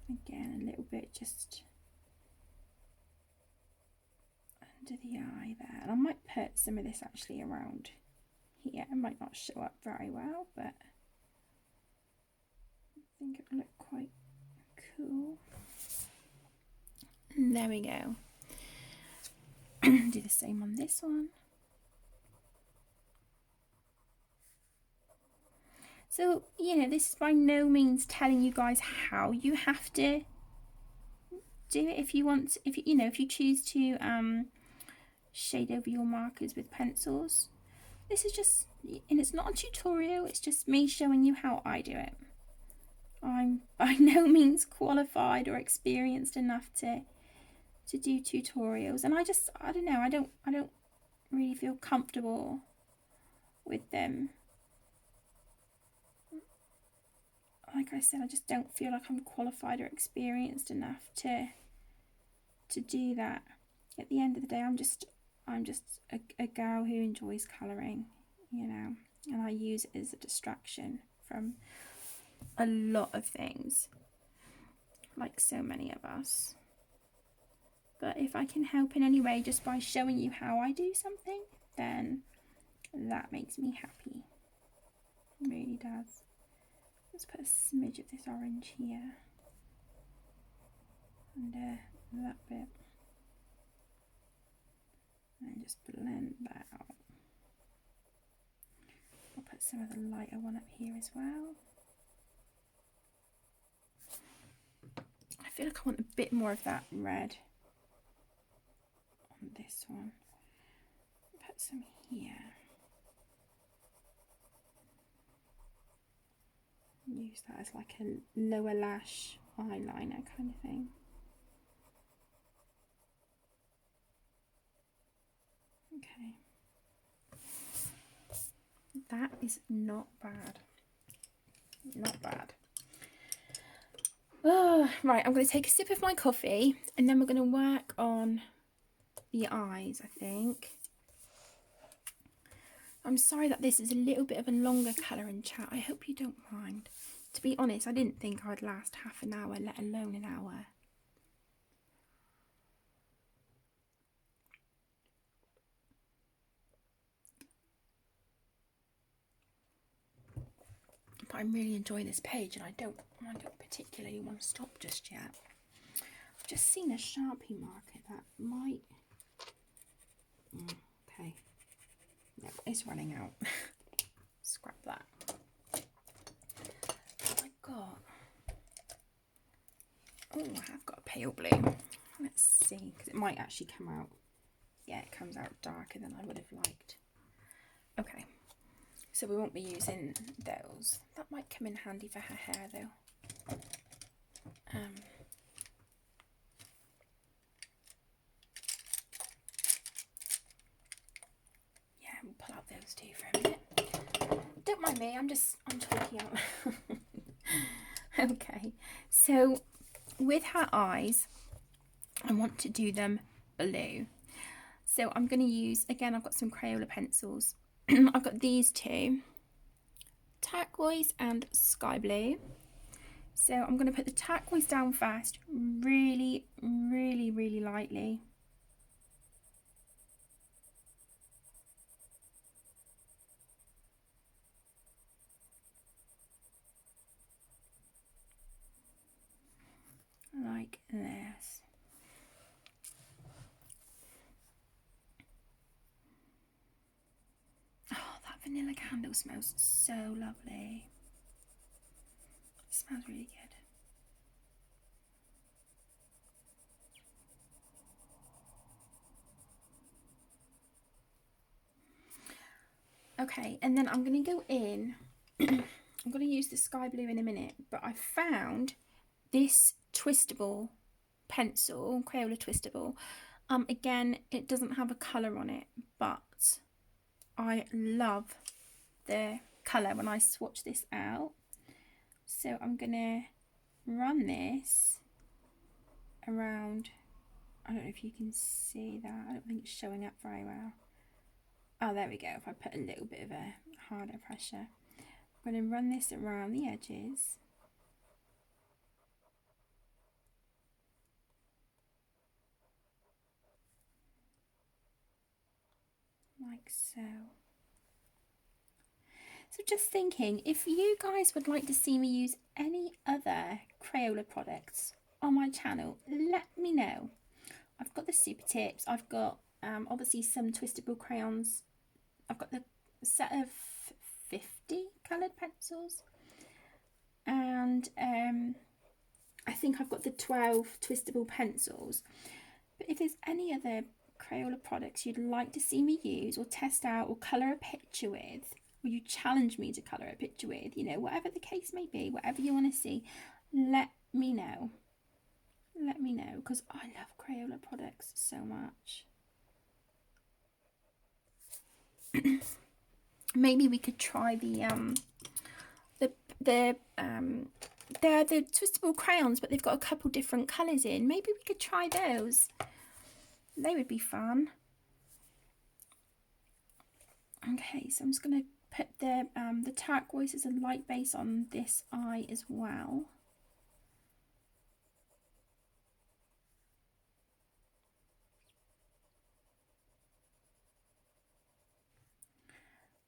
Again, a little bit just under the eye there. And I might put some of this actually around here. It might not show up very well, but I think it will look quite cool. And there we go. Do the same on this one. So, you know, this is by no means telling you guys how you have to do it. If you want, if you choose to shade over your markers with pencils, this is just, and it's not a tutorial, it's just me showing you how I do it. I'm by no means qualified or experienced enough to do tutorials, and I don't know, I don't really feel comfortable with them. Like I said, I just don't feel like I'm qualified or experienced enough to do that. At the end of the day, I'm just a girl who enjoys colouring, you know, and I use it as a distraction from a lot of things, like so many of us. But if I can help in any way just by showing you how I do something, then that makes me happy. It really does. Let's put a smidge of this orange here under that bit, and just blend that out. I'll put some of the lighter one up here as well. I feel like I want a bit more of that red on this one. Put some here. Use that as like a lower lash eyeliner kind of thing. Okay. That is not bad. Not bad. Oh, right, I'm going to take a sip of my coffee and then we're going to work on the eyes, I think. I'm sorry that this is a little bit of a longer colouring chat. I hope you don't mind. To be honest, I didn't think I'd last half an hour, let alone an hour. But I'm really enjoying this page, and I don't particularly want to stop just yet. I've just seen a Sharpie marker that might... okay. No, it's running out. Scrap that. What have I got? Oh, I have got a pale blue. Let's see, because it might actually come out. Yeah, it comes out darker than I would have liked. Okay. So we won't be using those. That might come in handy for her hair though. me, I'm talking out. Okay, so with her eyes, I want to do them blue. So I'm going to use, again, I've got some Crayola pencils. I've got these two, turquoise and sky blue. So I'm going to put the turquoise down first, really, really, really lightly. Like this. Oh, that vanilla candle smells so lovely. It smells really good. Okay, and then I'm going to go in. I'm going to use the sky blue in a minute, but I found this twistable pencil, Crayola twistable. Again, it doesn't have a colour on it, but I love the colour when I swatch this out. So I'm going to run this around. I don't know if you can see that. I don't think it's showing up very well. Oh, there we go. If I put a little bit of a harder pressure. I'm going to run this around the edges. Like so. So just thinking, if you guys would like to see me use any other Crayola products on my channel, let me know. I've got the super tips. I've got obviously some twistable crayons. I've got the set of 50 coloured pencils. And I think I've got the 12 twistable pencils. But if there's any other Crayola products you'd like to see me use or test out or colour a picture with, or you challenge me to colour a picture with, you know, whatever the case may be, whatever you want to see, let me know. Let me know, because I love Crayola products so much. Maybe we could try they're the twistable crayons, but they've got a couple different colours in. Maybe we could try those. They would be fun. Okay, so I'm just going to put the turquoise as a light base on this eye as well.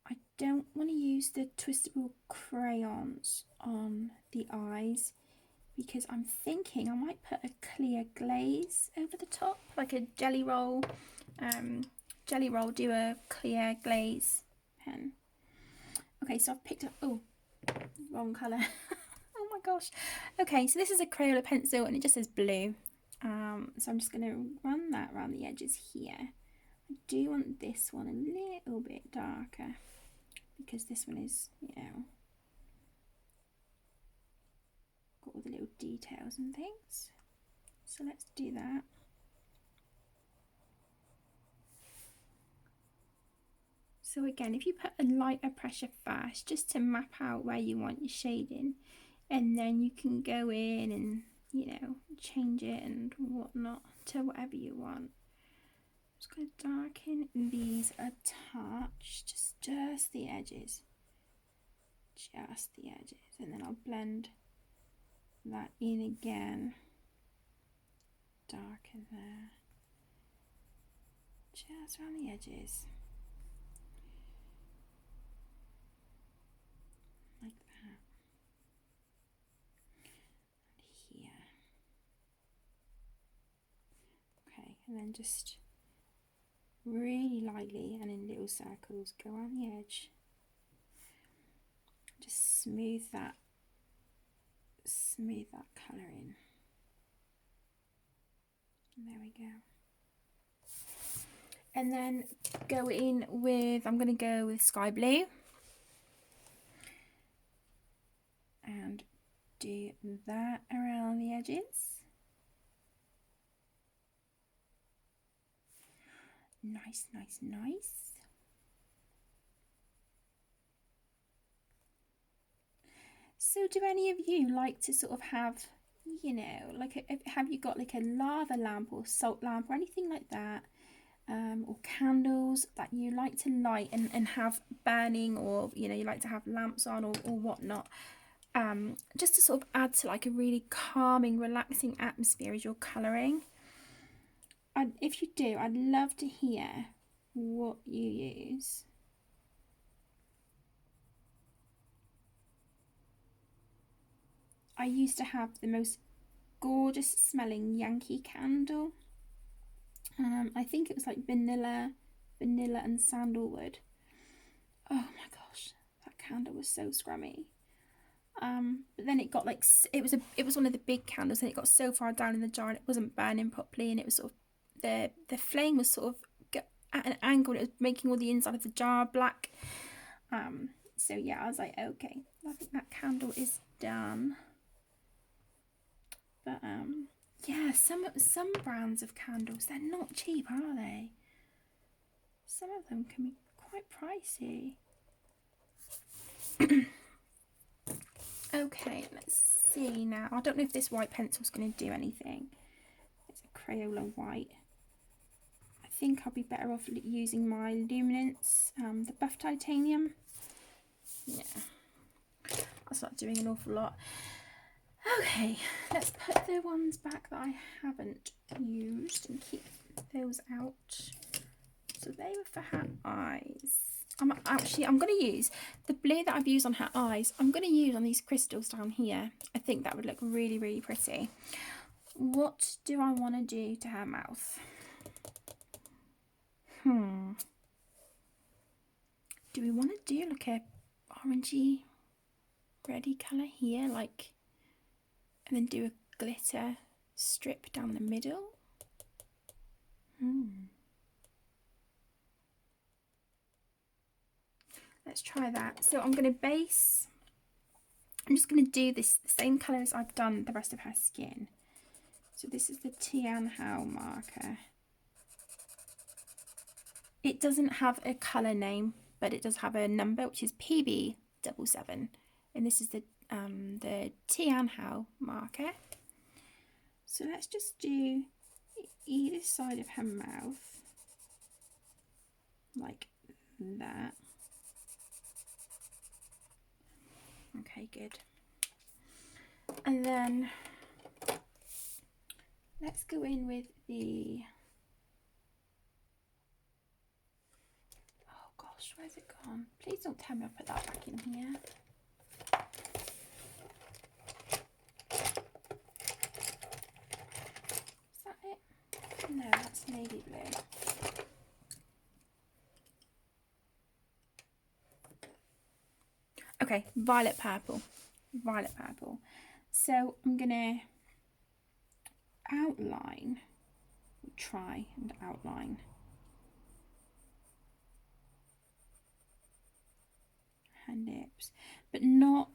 I don't want to use the twistable crayons on the eyes because I'm thinking I might put a clear glaze over the top, like a jelly roll. Do a clear glaze pen. Okay, so I've picked up, oh, wrong colour. Oh my gosh. Okay, so this is a Crayola pencil and it just says blue. So I'm just going to run that around the edges here. I do want this one a little bit darker because this one is, you know, got all the little details and things. So let's do that. So again, if you put a lighter pressure first, just to map out where you want your shading, and then you can go in and, you know, change it and whatnot to whatever you want. I'm just going to darken these a touch, just the edges. Just the edges, and then I'll blend that in again. Darken there. Just around the edges. Like that. And here. Okay, and then just really lightly and in little circles go around the edge. Just smooth that colour in. And there we go. And then go in with, I'm going to go with sky blue. And do that around the edges. Nice, nice, nice. So do any of you like to sort of have, you know, like have you got like a lava lamp or salt lamp or anything like that? Or candles that you like to light and have burning, or you know, you like to have lamps on or whatnot, just to sort of add to like a really calming, relaxing atmosphere as you're colouring. If you do, I'd love to hear what you use. I used to have the most gorgeous smelling Yankee candle. I think it was like vanilla and sandalwood. Oh my gosh, that candle was so scrummy. But then it got like, it was one of the big candles, and it got so far down in the jar and it wasn't burning properly, and it was sort of the flame was sort of at an angle, and it was making all the inside of the jar black. So yeah, I was like, okay, I think that candle is done. But yeah, some brands of candles, they're not cheap, are they? Some of them can be quite pricey. Okay, let's see now. I don't know if this white pencil's going to do anything. It's a Crayola white. I think I'll be better off using my Luminance, the buff titanium. Yeah, that's not doing an awful lot. Okay, let's put the ones back that I haven't used and keep those out. So they were for her eyes. I'm going to use the blue that I've used on her eyes. I'm going to use on these crystals down here. I think that would look really, really pretty. What do I want to do to her mouth? Do we want to do like a orangey, reddy colour here, like, and then do a glitter strip down the middle? Let's try that. So I'm going to base, I'm just going to do this the same colour as I've done the rest of her skin. So this is the Tian Hao marker. It doesn't have a colour name, but it does have a number, which is PB77. And this is the Tian Hao marker. So let's just do either side of her mouth, like that. Okay, good. And then let's go in with the, oh gosh, where's it gone? Please don't tell me I put that back in here. Is that it? No, that's navy blue. Okay, violet purple. So I'm gonna outline, try and outline her lips, but not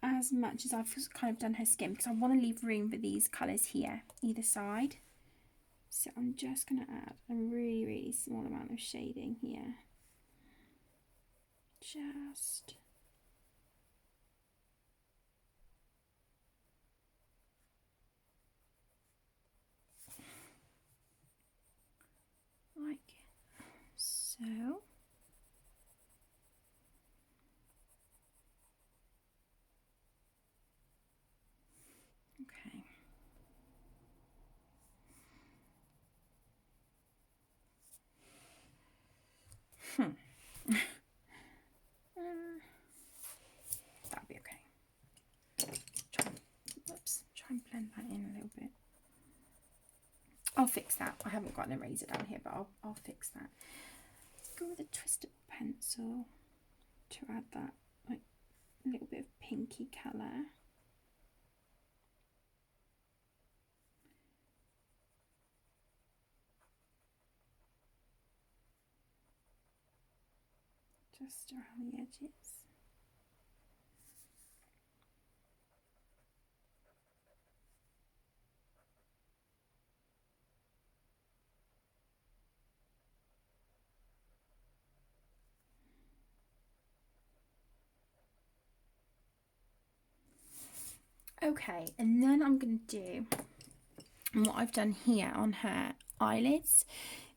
as much as I've kind of done her skin, because I want to leave room for these colours here, either side. So I'm just gonna add a really, really small amount of shading here. Just like so. Okay. That'll be okay. Try and blend that in a little bit. I'll fix that. I haven't got an eraser down here, but I'll fix that. Let's go with a twisted pencil to add that like a little bit of pinky colour. Just around the edges. Okay, and then I'm going to do what I've done here on her eyelids.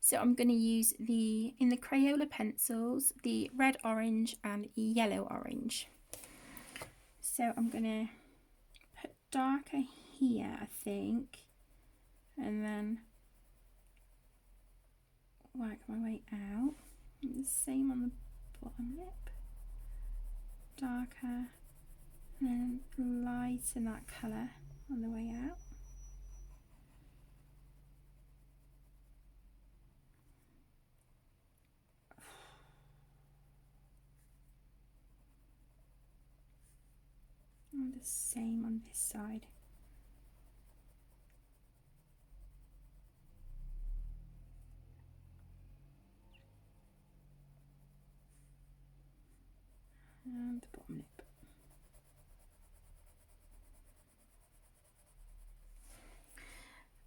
So I'm going to use in the Crayola pencils, the red orange and yellow orange. So I'm going to put darker here, I think, and then work my way out. And the same on the bottom lip, darker, and then lighten that colour on the way out. And the same on this side. And the bottom lip.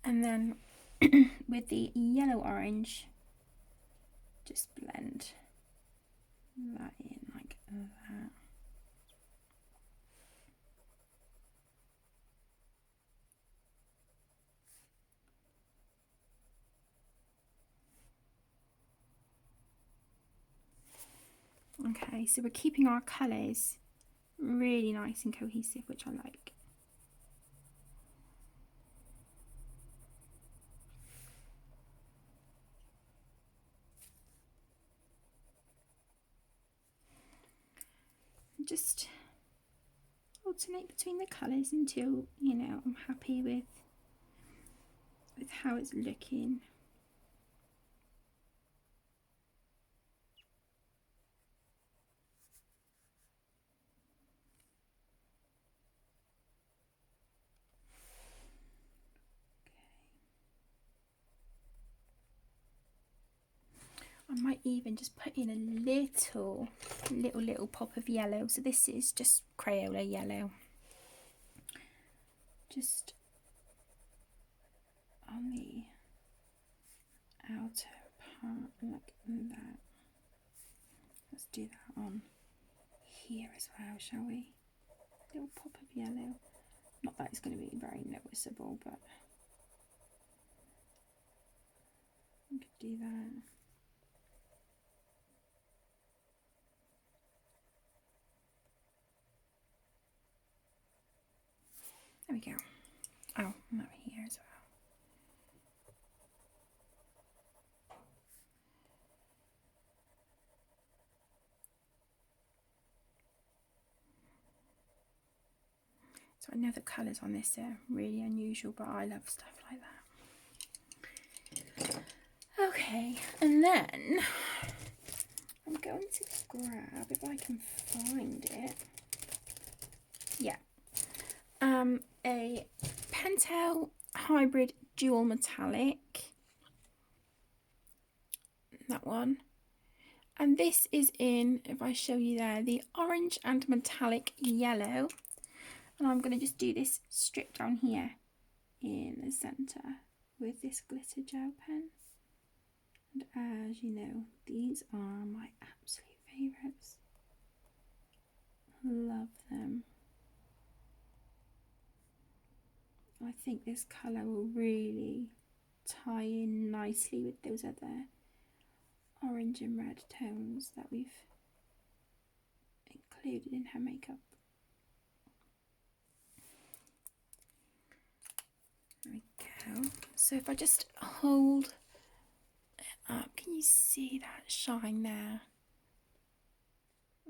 And then with the yellow orange, just blend that in like that. Okay, so we're keeping our colours really nice and cohesive, which I like. Just alternate between the colours until, you know, I'm happy with how it's looking. I might even just put in a little pop of yellow. So this is just Crayola yellow. Just on the outer part like that. Let's do that on here as well, shall we? A little pop of yellow. Not that it's going to be very noticeable, but we could do that. There we go. Oh, and over here as well. So I know the colours on this are really unusual, but I love stuff like that. Okay, and then I'm going to grab, if I can find it, yeah, a Pentel Hybrid Dual Metallic, that one, and this is in, if I show you there, the orange and metallic yellow, and I'm going to just do this strip down here in the centre with this glitter gel pen. And as you know, these are my absolute favourites. Love them. I think this colour will really tie in nicely with those other orange and red tones that we've included in her makeup. There we go. So if I just hold it up, can you see that shine there?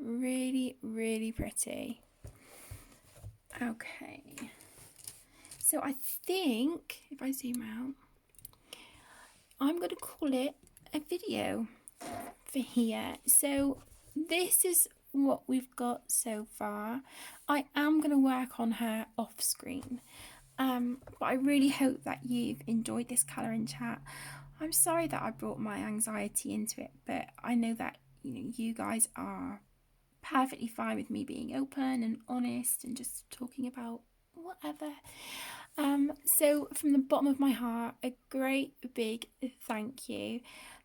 Really, really pretty. Okay. So I think, if I zoom out, I'm going to call it a video for here. So this is what we've got so far. I am going to work on her off screen. But I really hope that you've enjoyed this colouring chat. I'm sorry that I brought my anxiety into it, but I know that you guys are perfectly fine with me being open and honest and just talking about whatever. So from the bottom of my heart, a great big thank you.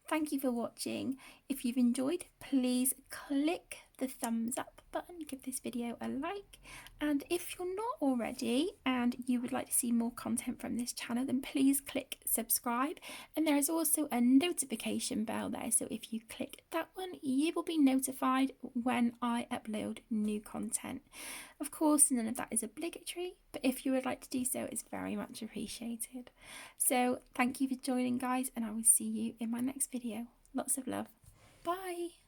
Thank you for watching. If you've enjoyed, please click the thumbs up button, give this video a like, and if you're not already and you would like to see more content from this channel, then please click subscribe, and there is also a notification bell there, so if you click that one you will be notified when I upload new content. Of course, none of that is obligatory, but if you would like to do so, it's very much appreciated. So thank you for joining, guys, and I will see you in my next video. Lots of love. Bye.